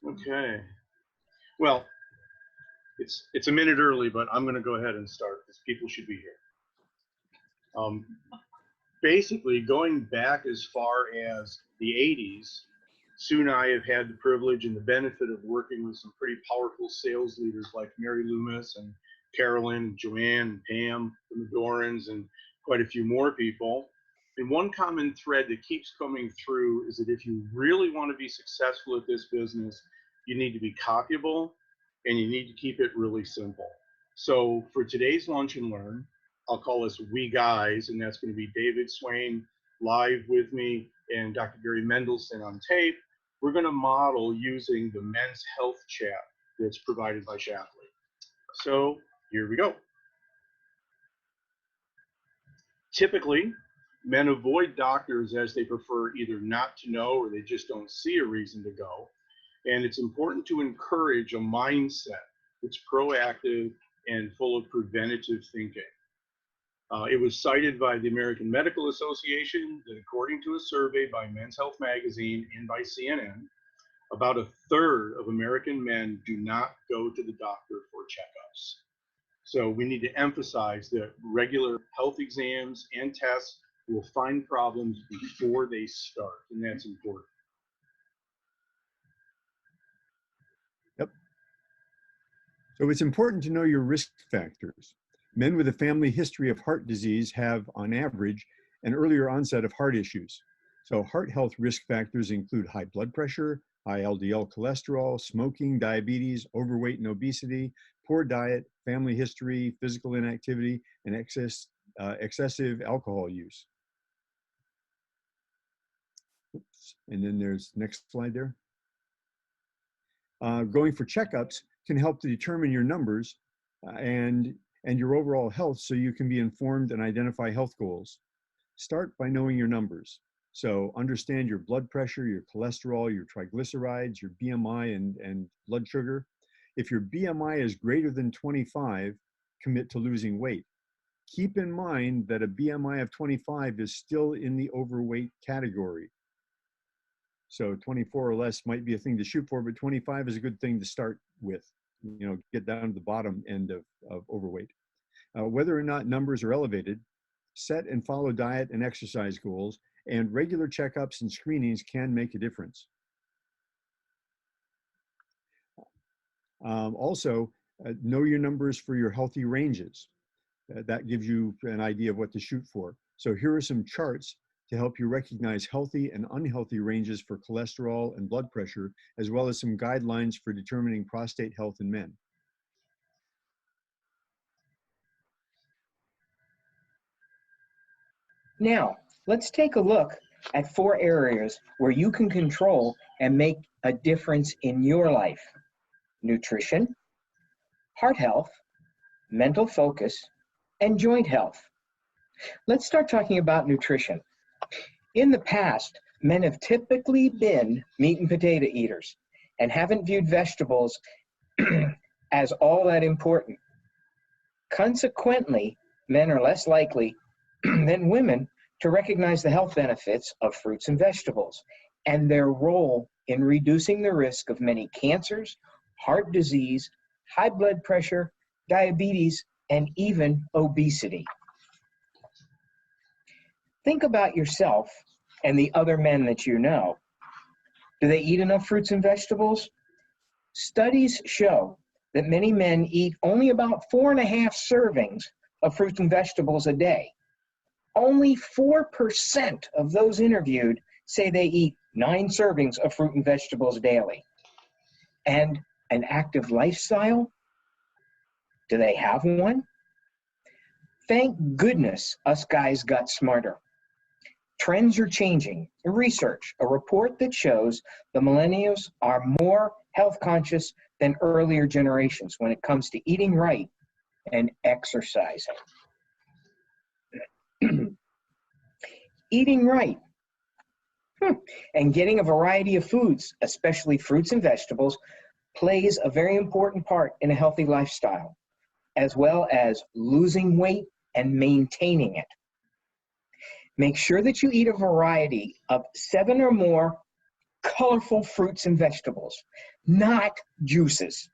Okay. Well, it's a minute early, but I'm going to go ahead and start because people should be here. Basically, going back as far as the 80s, Sue and I have had the privilege and the benefit of working with some pretty powerful sales leaders like Mary Loomis and Carolyn and Joanne and Pam, the Medorans, and quite a few more people. And one common thread that keeps coming through is that if you really want to be successful at this business, you need to be copyable and you need to keep it really simple. So for today's Lunch and Learn, I'll call us We Guys, and that's going to be David Swain live with me and Dr. Gary Mendelson on tape. We're going to model using the men's health chat that's provided by Shaklee. So here we go. Typically, men avoid doctors as they prefer either not to know or they just don't see a reason to go. And it's important to encourage a mindset that's proactive and full of preventative thinking. It was cited by the American Medical Association that according to a survey by Men's Health Magazine and by CNN, about a third of American men do not go to the doctor for checkups. So we need to emphasize that regular health exams and tests will find problems before they start, and that's important. Yep. So it's important to know your risk factors. Men with a family history of heart disease have, on average, an earlier onset of heart issues. So heart health risk factors include high blood pressure, high LDL cholesterol, smoking, diabetes, overweight and obesity, poor diet, family history, physical inactivity, and excessive alcohol use. Oops. And then there's next slide there. Going for checkups can help to determine your numbers and your overall health so you can be informed and identify health goals. Start by knowing your numbers. So understand your blood pressure, your cholesterol, your triglycerides, your BMI and blood sugar. If your BMI is greater than 25, commit to losing weight. Keep in mind that a BMI of 25 is still in the overweight category. So 24 or less might be a thing to shoot for, but 25 is a good thing to start with. You know, get down to the bottom end of overweight. Whether or not numbers are elevated, set and follow diet and exercise goals, and regular checkups and screenings can make a difference. Also, know your numbers for your healthy ranges. That gives you an idea of what to shoot for. So here are some charts to help you recognize healthy and unhealthy ranges for cholesterol and blood pressure, as well as some guidelines for determining prostate health in men. Now, let's take a look at 4 areas where you can control and make a difference in your life: nutrition, heart health, mental focus, and joint health. Let's start talking about nutrition. In the past, men have typically been meat and potato eaters and haven't viewed vegetables as all that important. Consequently, men are less likely than women to recognize the health benefits of fruits and vegetables and their role in reducing the risk of many cancers, heart disease, high blood pressure, diabetes, and even obesity. Think about yourself and the other men that you know. Do they eat enough fruits and vegetables? Studies show that many men eat only about 4.5 servings of fruits and vegetables a day. Only 4% of those interviewed say they eat 9 servings of fruit and vegetables daily. And an active lifestyle? Do they have one? Thank goodness us guys got smarter. Trends are changing. Research, a report that shows the millennials are more health conscious than earlier generations when it comes to eating right and exercising. Eating right and getting a variety of foods, especially fruits and vegetables, plays a very important part in a healthy lifestyle, as well as losing weight and maintaining it. Make sure that you eat a variety of 7 or more colorful fruits and vegetables, not juices.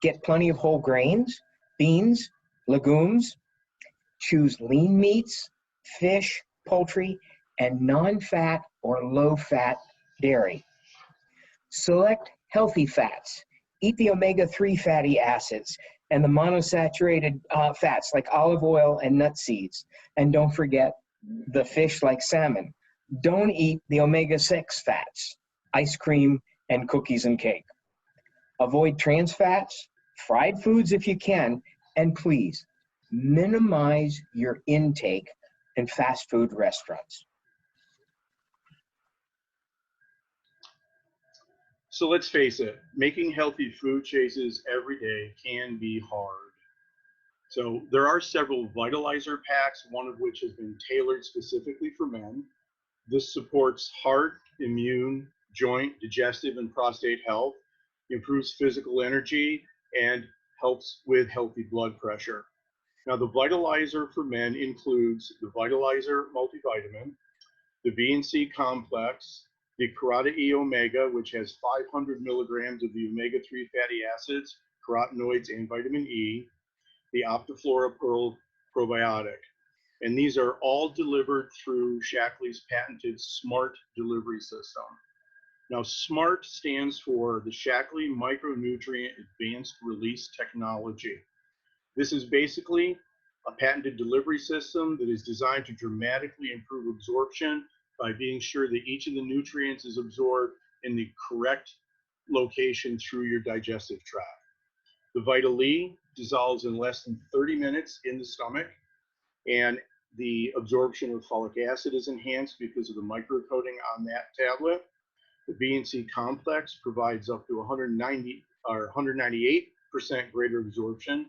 Get plenty of whole grains, beans, legumes. Choose lean meats, fish, poultry, and non-fat or low-fat dairy. Select healthy fats. Eat the omega-3 fatty acids and the monosaturated fats like olive oil and nut seeds. And don't forget the fish like salmon. Don't eat the omega-6 fats, ice cream, and cookies and cake. Avoid trans fats, fried foods if you can, and please minimize your intake in fast food restaurants. So let's face it, making healthy food choices every day can be hard. So there are several Vitalizer packs, one of which has been tailored specifically for men. This supports heart, immune, joint, digestive, and prostate health, improves physical energy, and helps with healthy blood pressure. Now, the Vitalizer for men includes the Vitalizer multivitamin, the B and C complex, the Carotid E Omega, which has 500 milligrams of the omega-3 fatty acids, carotenoids, and vitamin E, the Optiflora Pearl probiotic. And these are all delivered through Shaklee's patented S.M.A.R.T delivery system. Now, S.M.A.R.T stands for the Shaklee Micronutrient Advanced Release Technology. This is basically a patented delivery system that is designed to dramatically improve absorption by being sure that each of the nutrients is absorbed in the correct location through your digestive tract. The Vital E dissolves in less than 30 minutes in the stomach, and the absorption of folic acid is enhanced because of the microcoating on that tablet. The B and C complex provides up to 190 or 198% greater absorption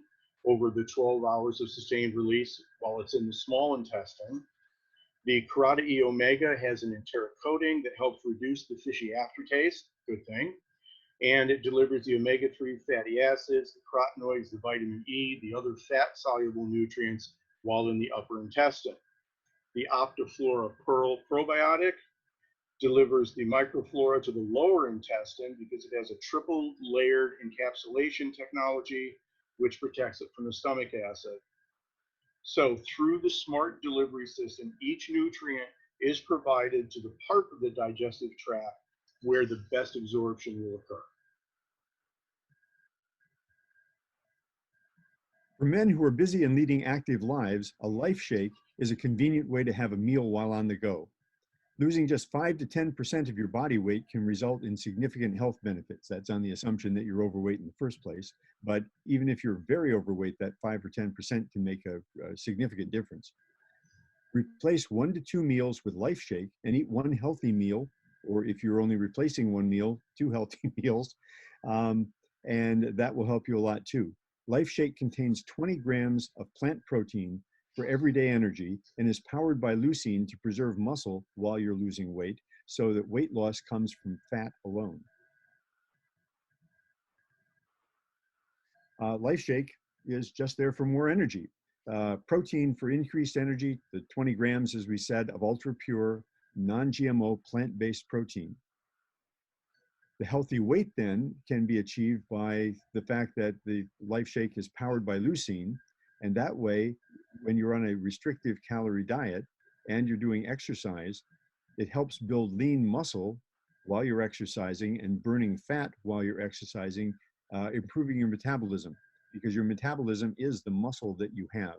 over the 12 hours of sustained release while it's in the small intestine. The Carotid E Omega has an enteric coating that helps reduce the fishy aftertaste, good thing. And it delivers the omega-3 fatty acids, the carotenoids, the vitamin E, the other fat-soluble nutrients while in the upper intestine. The Optiflora Pearl probiotic delivers the microflora to the lower intestine because it has a triple layered encapsulation technology which protects it from the stomach acid. So through the S.M.A.R.T delivery system, each nutrient is provided to the part of the digestive tract where the best absorption will occur. For men who are busy and leading active lives, a life shake is a convenient way to have a meal while on the go. Losing just 5 to 10% of your body weight can result in significant health benefits. That's on the assumption that you're overweight in the first place. But even if you're very overweight, that 5 or 10% can make a significant difference. Replace 1 to 2 meals with Life Shake and eat 1 healthy meal, or if you're only replacing 1 meal, 2 healthy meals, and that will help you a lot too. Life Shake contains 20 grams of plant protein for everyday energy and is powered by leucine to preserve muscle while you're losing weight so that weight loss comes from fat alone. Life Shake is just there for more energy. Protein for increased energy, the 20 grams, as we said, of ultra pure, non-GMO plant-based protein. The healthy weight then can be achieved by the fact that the Life Shake is powered by leucine, and that way, when you're on a restrictive calorie diet and you're doing exercise, it helps build lean muscle while you're exercising and burning fat while you're exercising, improving your metabolism, because your metabolism is the muscle that you have.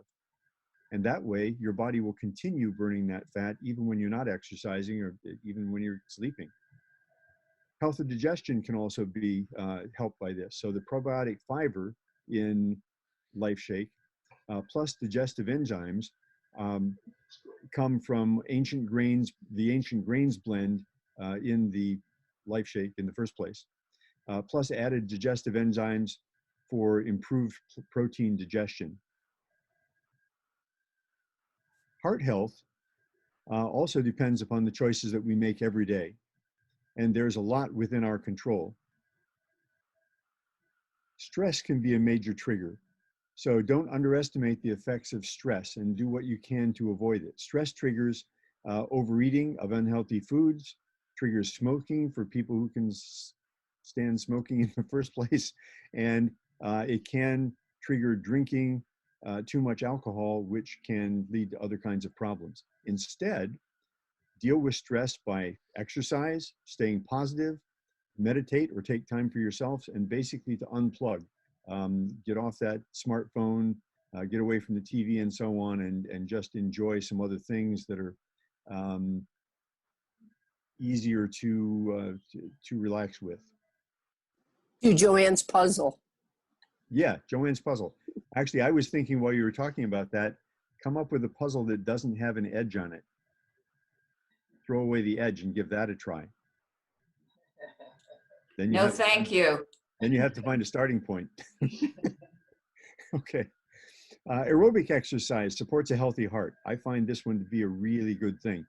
And that way, your body will continue burning that fat even when you're not exercising or even when you're sleeping. Health of digestion can also be helped by this. So the probiotic fiber in Life Shake plus digestive enzymes come from ancient grains, the ancient grains blend in the Life Shake in the first place, plus added digestive enzymes for improved protein digestion. Heart health also depends upon the choices that we make every day, and there's a lot within our control. Stress can be a major trigger. So don't underestimate the effects of stress and do what you can to avoid it. Stress triggers overeating of unhealthy foods, triggers smoking for people who can stand smoking in the first place, and it can trigger drinking too much alcohol, which can lead to other kinds of problems. Instead, deal with stress by exercise, staying positive, meditate or take time for yourself, and basically to unplug. Get off that smartphone, get away from the TV and so on, and just enjoy some other things that are easier to relax with. Do Joanne's puzzle. Yeah, Joanne's puzzle. Actually, I was thinking while you were talking about that, come up with a puzzle that doesn't have an edge on it. Throw away the edge and give that a try. Then you No, thank you. Then you have to find a starting point. Okay. Aerobic exercise supports a healthy heart. I find this one to be a really good thing.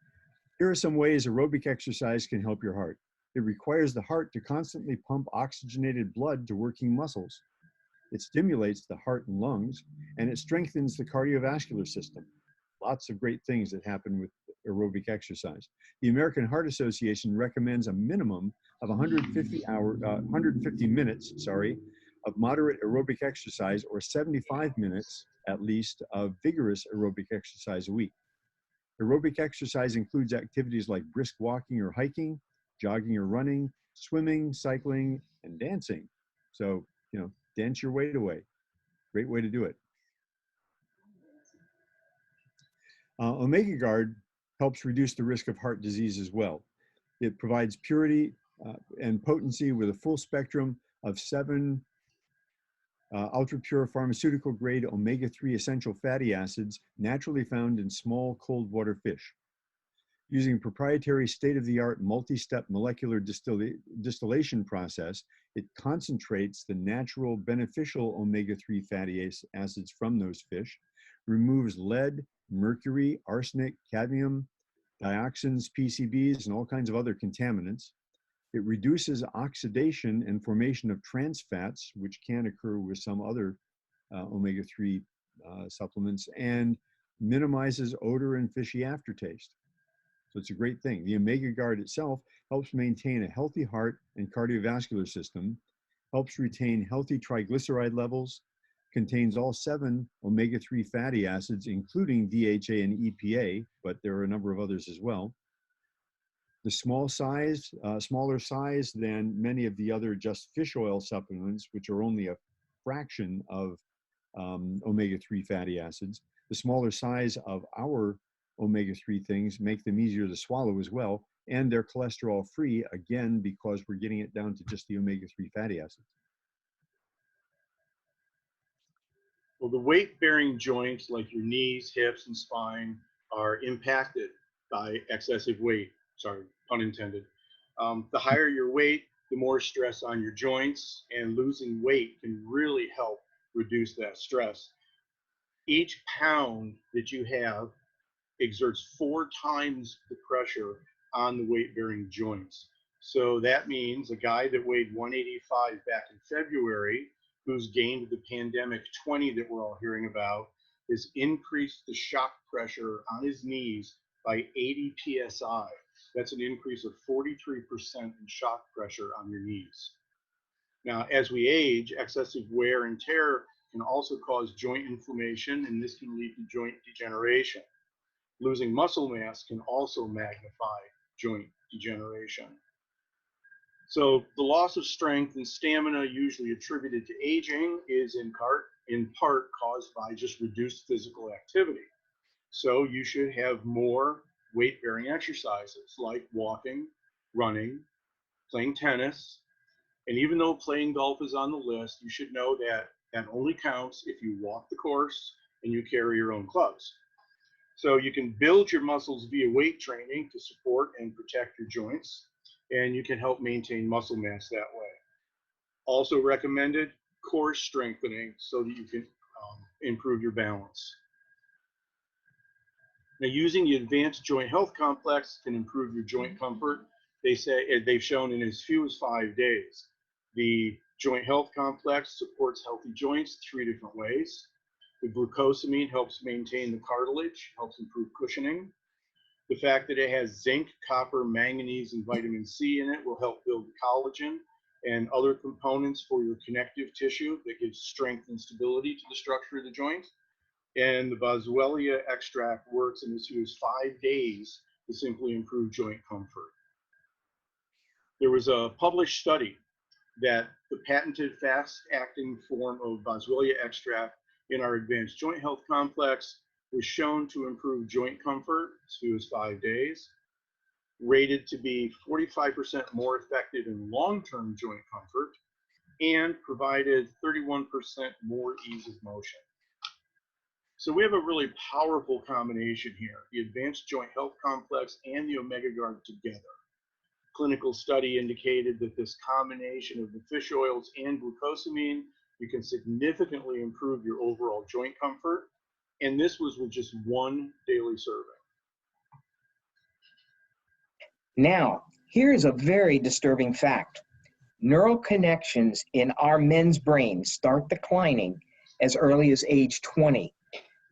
Here are some ways aerobic exercise can help your heart. It requires the heart to constantly pump oxygenated blood to working muscles. It stimulates the heart and lungs, and it strengthens the cardiovascular system. Lots of great things that happen with aerobic exercise. The American Heart Association recommends a minimum of 150 minutes, of moderate aerobic exercise, or 75 minutes at least of vigorous aerobic exercise a week. Aerobic exercise includes activities like brisk walking or hiking, jogging or running, swimming, cycling, and dancing. So, dance your weight away. Great way to do it. Omega Guard helps reduce the risk of heart disease as well. It provides purity and potency with a full spectrum of 7 ultra-pure pharmaceutical-grade omega-3 essential fatty acids naturally found in small cold water fish. Using proprietary state-of-the-art multi-step molecular distillation process, it concentrates the natural beneficial omega-3 fatty acids from those fish, removes lead, mercury, arsenic, cadmium, dioxins, PCBs, and all kinds of other contaminants. It reduces oxidation and formation of trans fats, which can occur with some other omega-3 supplements, and minimizes odor and fishy aftertaste. So it's a great thing. The Omega Guard itself helps maintain a healthy heart and cardiovascular system, helps retain healthy triglyceride levels, contains all 7 omega-3 fatty acids, including DHA and EPA, but there are a number of others as well. The smaller size than many of the other just fish oil supplements, which are only a fraction of omega-3 fatty acids. The smaller size of our omega-3 things make them easier to swallow as well, and they're cholesterol free, again, because we're getting it down to just the omega-3 fatty acids. Well, the weight-bearing joints like your knees, hips, and spine are impacted by excessive weight. Sorry, pun intended. The higher your weight, the more stress on your joints, and losing weight can really help reduce that stress. Each pound that you have exerts 4 times the pressure on the weight-bearing joints. So that means a guy that weighed 185 back in February, who's gained the pandemic 20 that we're all hearing about, has increased the shock pressure on his knees by 80 psi. That's an increase of 43% in shock pressure on your knees. Now, as we age, excessive wear and tear can also cause joint inflammation, and this can lead to joint degeneration. Losing muscle mass can also magnify joint degeneration. So the loss of strength and stamina usually attributed to aging is in part caused by just reduced physical activity. So you should have more weight-bearing exercises like walking, running, playing tennis, and even though playing golf is on the list, you should know that that only counts if you walk the course and you carry your own clubs. So you can build your muscles via weight training to support and protect your joints, and you can help maintain muscle mass that way. Also recommended, core strengthening so that you can improve your balance. Now, using the Advanced Joint Health Complex can improve your joint comfort. They've shown in as few as 5 days. The Joint Health Complex supports healthy joints 3 different ways. The glucosamine helps maintain the cartilage, helps improve cushioning. The fact that it has zinc, copper, manganese, and vitamin C in it will help build collagen and other components for your connective tissue that gives strength and stability to the structure of the joint. And the boswellia extract works in as few as 5 days to simply improve joint comfort. There was a published study that the patented fast-acting form of boswellia extract in our advanced joint health complex was shown to improve joint comfort as few as 5 days, rated to be 45% more effective in long-term joint comfort, and provided 31% more ease of motion. So we have a really powerful combination here, the advanced joint health complex and the Omega Guard together. Clinical study indicated that this combination of the fish oils and glucosamine, you can significantly improve your overall joint comfort. And this was with just one daily serving. Now, here's a very disturbing fact. Neural connections in our men's brains start declining as early as age 20.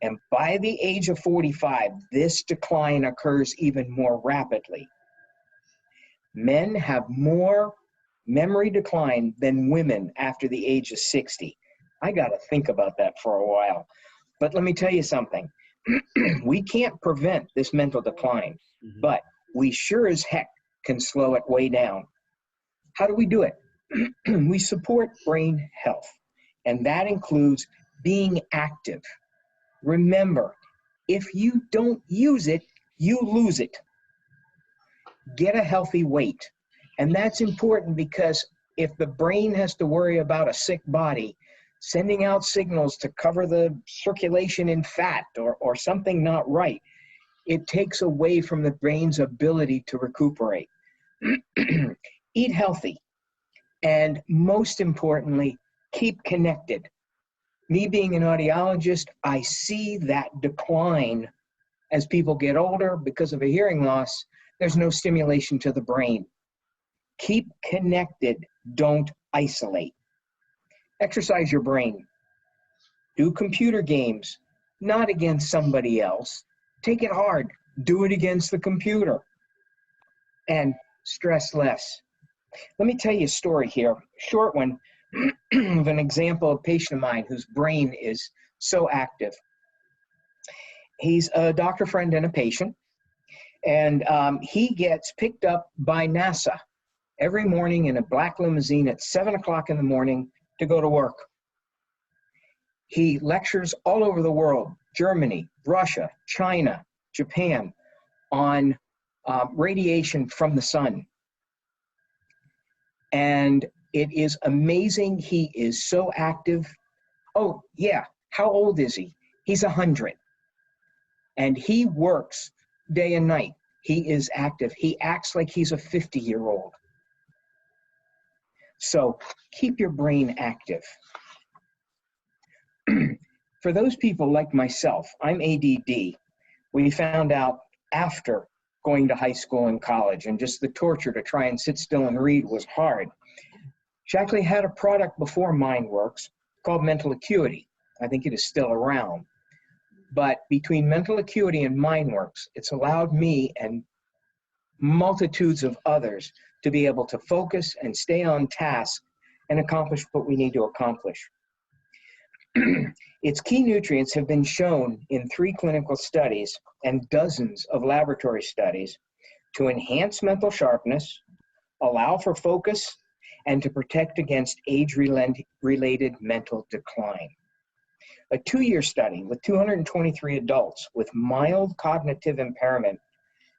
And by the age of 45, this decline occurs even more rapidly. Men have more memory decline than women after the age of 60. I got to think about that for a while. But let me tell you something. We can't prevent this mental decline, but we sure as heck can slow it way down. How do we do it? We support brain health, and that includes being active. Remember, if you don't use it, you lose it. Get a healthy weight. And that's important because if the brain has to worry about a sick body, sending out signals to cover the circulation in fat or something not right, it takes away from the brain's ability to recuperate. Eat healthy. And most importantly, keep connected. Me being an audiologist, I see that decline as people get older because of a hearing loss. There's no stimulation to the brain. Keep connected. Don't isolate. Exercise your brain. Do computer games, not against somebody else. Take it hard. Do it against the computer. And stress less. Let me tell you a story here, short one, of an example of a patient of mine whose brain is so active. He's a doctor friend and a patient, and he gets picked up by NASA every morning in a black limousine at 7 o'clock in the morning to go to work. He lectures all over the world, Germany, Russia, China, Japan, on radiation from the sun. And it is amazing. He is so active. Oh, yeah. How old is he? He's 100. And he works day and night. He is active. He acts like he's a 50-year-old. So keep your brain active. For those people like myself, I'm ADD. We found out after going to high school and college, and just the torture to try and sit still and read was hard. Shaklee had a product before MindWorks called Mental Acuity. I think it is still around. But between Mental Acuity and MindWorks, it's allowed me and multitudes of others to be able to focus and stay on task and accomplish what we need to accomplish. Its key nutrients have been shown in 3 clinical studies and dozens of laboratory studies to enhance mental sharpness, allow for focus, and to protect against age-related mental decline. A 2-year study with 223 adults with mild cognitive impairment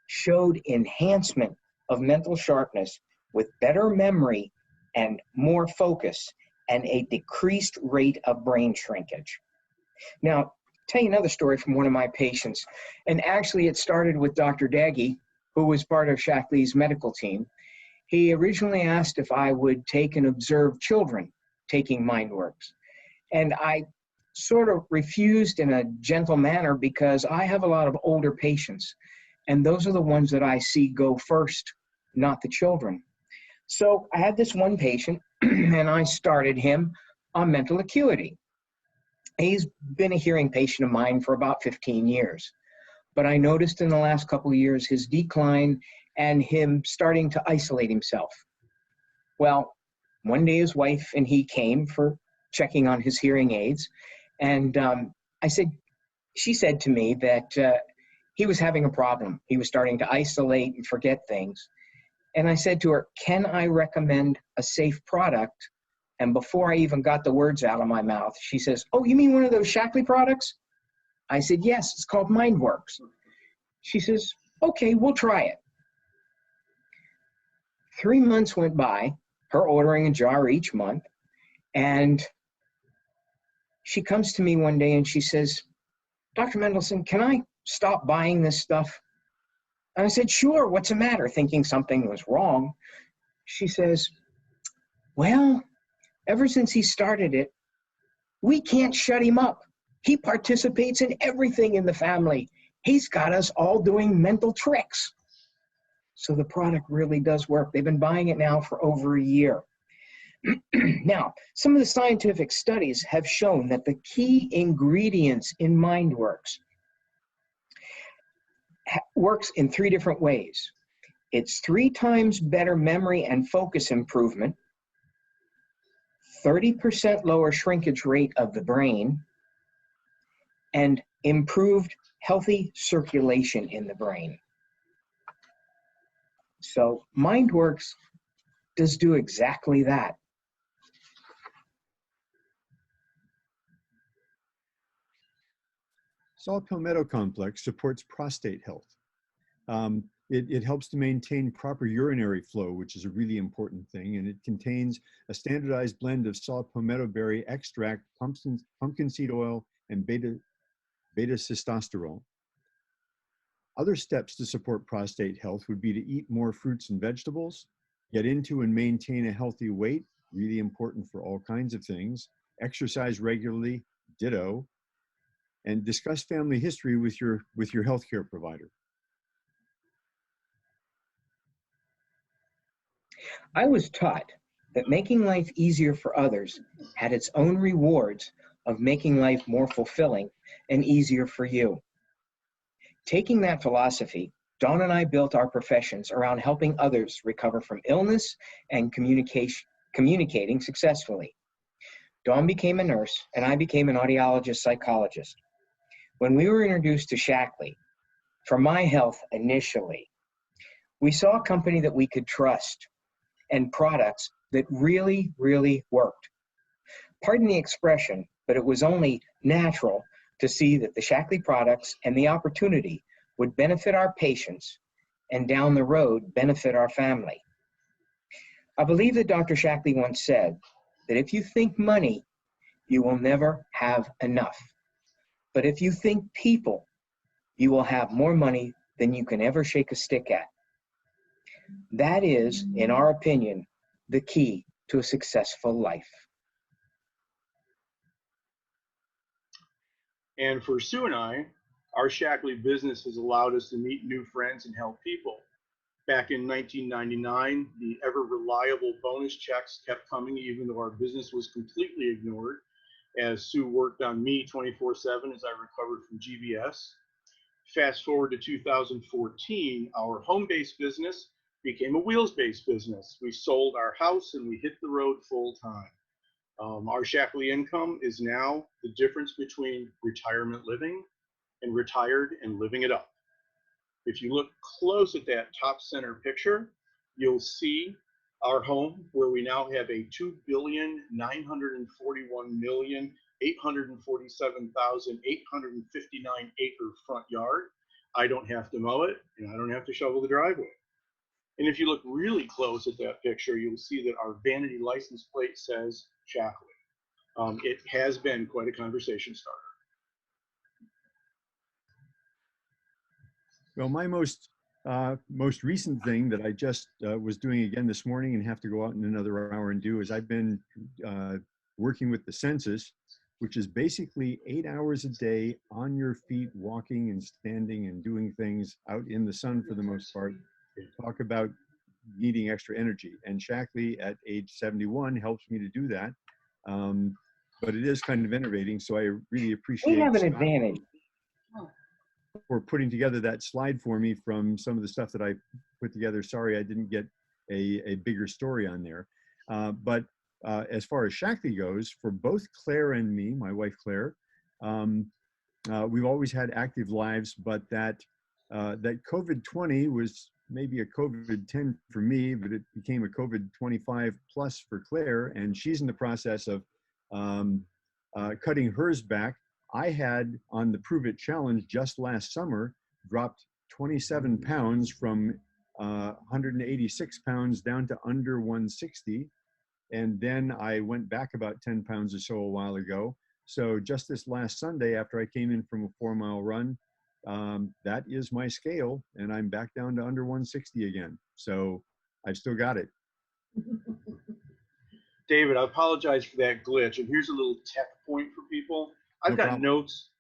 showed enhancement of mental sharpness with better memory and more focus and a decreased rate of brain shrinkage. Now, I'll tell you another story from one of my patients, and actually it started with Dr. Daggy, who was part of Shaklee's medical team. He originally asked if I would take and observe children taking MindWorks, and I sort of refused in a gentle manner because I have a lot of older patients, and those are the ones that I see go first, not the children. So I had this one patient, and I started him on Mental Acuity. He's been a hearing patient of mine for about 15 years. but I noticed in the last couple of years his decline and him starting to isolate himself. Well, one day his wife and he came for checking on his hearing aids, and she said to me that he was having a problem. He was starting to isolate and forget things. And I said to her, can I recommend a safe product? And before I even got the words out of my mouth, she says, oh, you mean one of those Shaklee products? I said, yes, it's called MindWorks. She says, okay, we'll try it. 3 months went by, her ordering a jar each month, and she comes to me one day and she says, Dr. Mendelson, can I stop buying this stuff? And I said, sure, what's the matter? Thinking something was wrong. She says, well, ever since he started it, we can't shut him up. He participates in everything in the family. He's got us all doing mental tricks. So the product really does work. They've been buying it now for over a year. Now, some of the scientific studies have shown that the key ingredients in MindWorks works in 3 different ways. It's 3 times better memory and focus improvement, 30% lower shrinkage rate of the brain, and improved healthy circulation in the brain. So MindWorks does do exactly that. Saw palmetto complex supports prostate health. It helps to maintain proper urinary flow, which is a really important thing, and it contains a standardized blend of saw palmetto berry extract, pumpkin seed oil, and beta testosterone. Other steps to support prostate health would be to eat more fruits and vegetables, get into and maintain a healthy weight, really important for all kinds of things, exercise regularly, ditto, and discuss family history with your healthcare provider. I was taught that making life easier for others had its own rewards of making life more fulfilling and easier for you. Taking that philosophy, Dawn and I built our professions around helping others recover from illness and communicating successfully. Dawn became a nurse and I became an audiologist psychologist. When we were introduced to Shaklee, for my health initially, we saw a company that we could trust and products that really, really worked. Pardon the expression, but it was only natural to see that the Shaklee products and the opportunity would benefit our patients and down the road benefit our family. I believe that Dr. Shaklee once said that if you think money, you will never have enough. But if you think people, you will have more money than you can ever shake a stick at. That is, in our opinion, the key to a successful life. And for Sue and I, our Shaklee business has allowed us to meet new friends and help people. Back in 1999, the ever reliable bonus checks kept coming even though our business was completely ignored, as Sue worked on me 24/7 as I recovered from GBS. Fast forward to 2014, our home-based business became a wheels-based business. We sold our house and we hit the road full time. Our Shaklee income is now the difference between retirement living and retired and living it up. If you look close at that top center picture, you'll see our home where we now have a 2,941,847,859 acre front yard. I don't have to mow it and I don't have to shovel the driveway. And if you look really close at that picture, you'll see that our vanity license plate says Shaklee. It has been quite a conversation starter. Well, my most recent thing that I just was doing again this morning and have to go out in another hour and do is I've been working with the census, which is basically 8 hours a day on your feet, walking and standing and doing things out in the sun for the most part. Talk about needing extra energy. And Shaklee at age 71 helps me to do that. But it is kind of enervating, so I really appreciate We have an Scott. advantage. for putting together that slide for me from some of the stuff that I put together. Sorry, I didn't get a bigger story on there. But as far as Shaklee goes, for both Claire and me, my wife Claire, we've always had active lives, but that COVID-20 was maybe a COVID-10 for me, but it became a COVID-25 plus for Claire, and she's in the process of cutting hers back. I had, on the Prove It Challenge just last summer, dropped 27 pounds from 186 pounds down to under 160. And then I went back about 10 pounds or so a while ago. So just this last Sunday, after I came in from a 4-mile run, that is my scale, and I'm back down to under 160 again. So I've still got it. David, I apologize for that glitch. And here's a little tech point for people. I've got notes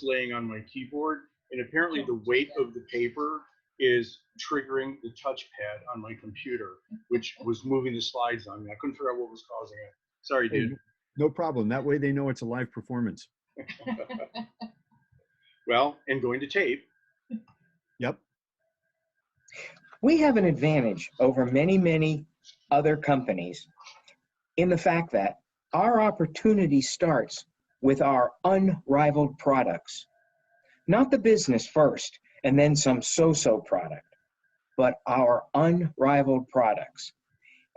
laying on my keyboard, and apparently the weight of the paper is triggering the touchpad on my computer, which was moving the slides on me. I couldn't figure out what was causing it. Sorry, dude. No problem. That way they know it's a live performance. Well, and going to tape. Yep. We have an advantage over many, many other companies in the fact that our opportunity starts with our unrivaled products. Not the business first and then some so-so product, but our unrivaled products.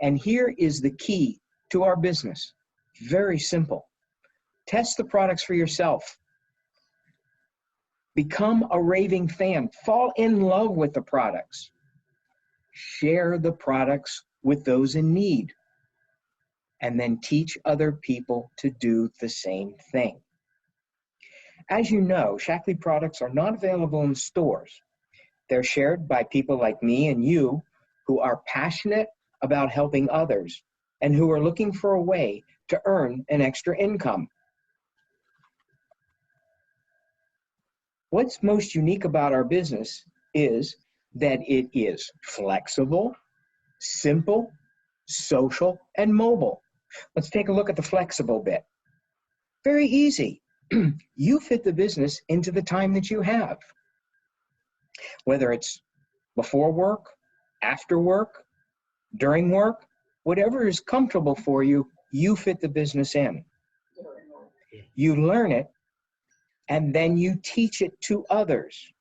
And here is the key to our business. Very simple. Test the products for yourself. Become a raving fan. Fall in love with the products. Share the products with those in need. And then teach other people to do the same thing. As you know, Shaklee products are not available in stores. They're shared by people like me and you who are passionate about helping others and who are looking for a way to earn an extra income. What's most unique about our business is that it is flexible, simple, social, and mobile. Let's take a look at the flexible bit. Very easy. You fit the business into the time that you have. Whether it's before work, after work, during work, whatever is comfortable for you, you fit the business in. You learn it, and then you teach it to others.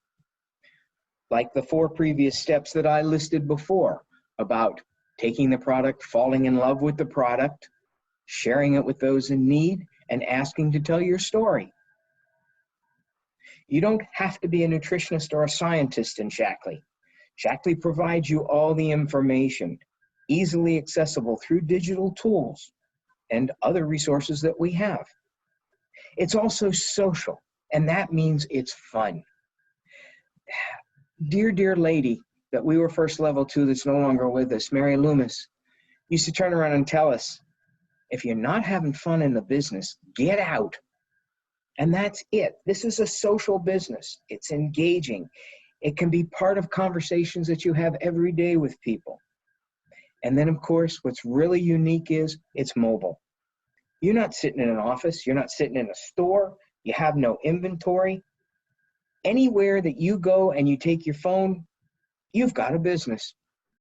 Like the 4 previous steps that I listed before about taking the product, falling in love with the product, sharing it with those in need, and asking to tell your story. You don't have to be a nutritionist or a scientist in Shaklee. Shaklee provides you all the information, easily accessible through digital tools and other resources that we have. It's also social, and that means it's fun. Dear lady that we were first level to that's no longer with us, Mary Loomis, used to turn around and tell us, if you're not having fun in the business, get out. And that's it. This is a social business. It's engaging. It can be part of conversations that you have every day with people. And then, of course, what's really unique is it's mobile. You're not sitting in an office. You're not sitting in a store. You have no inventory. Anywhere that you go and you take your phone, you've got a business.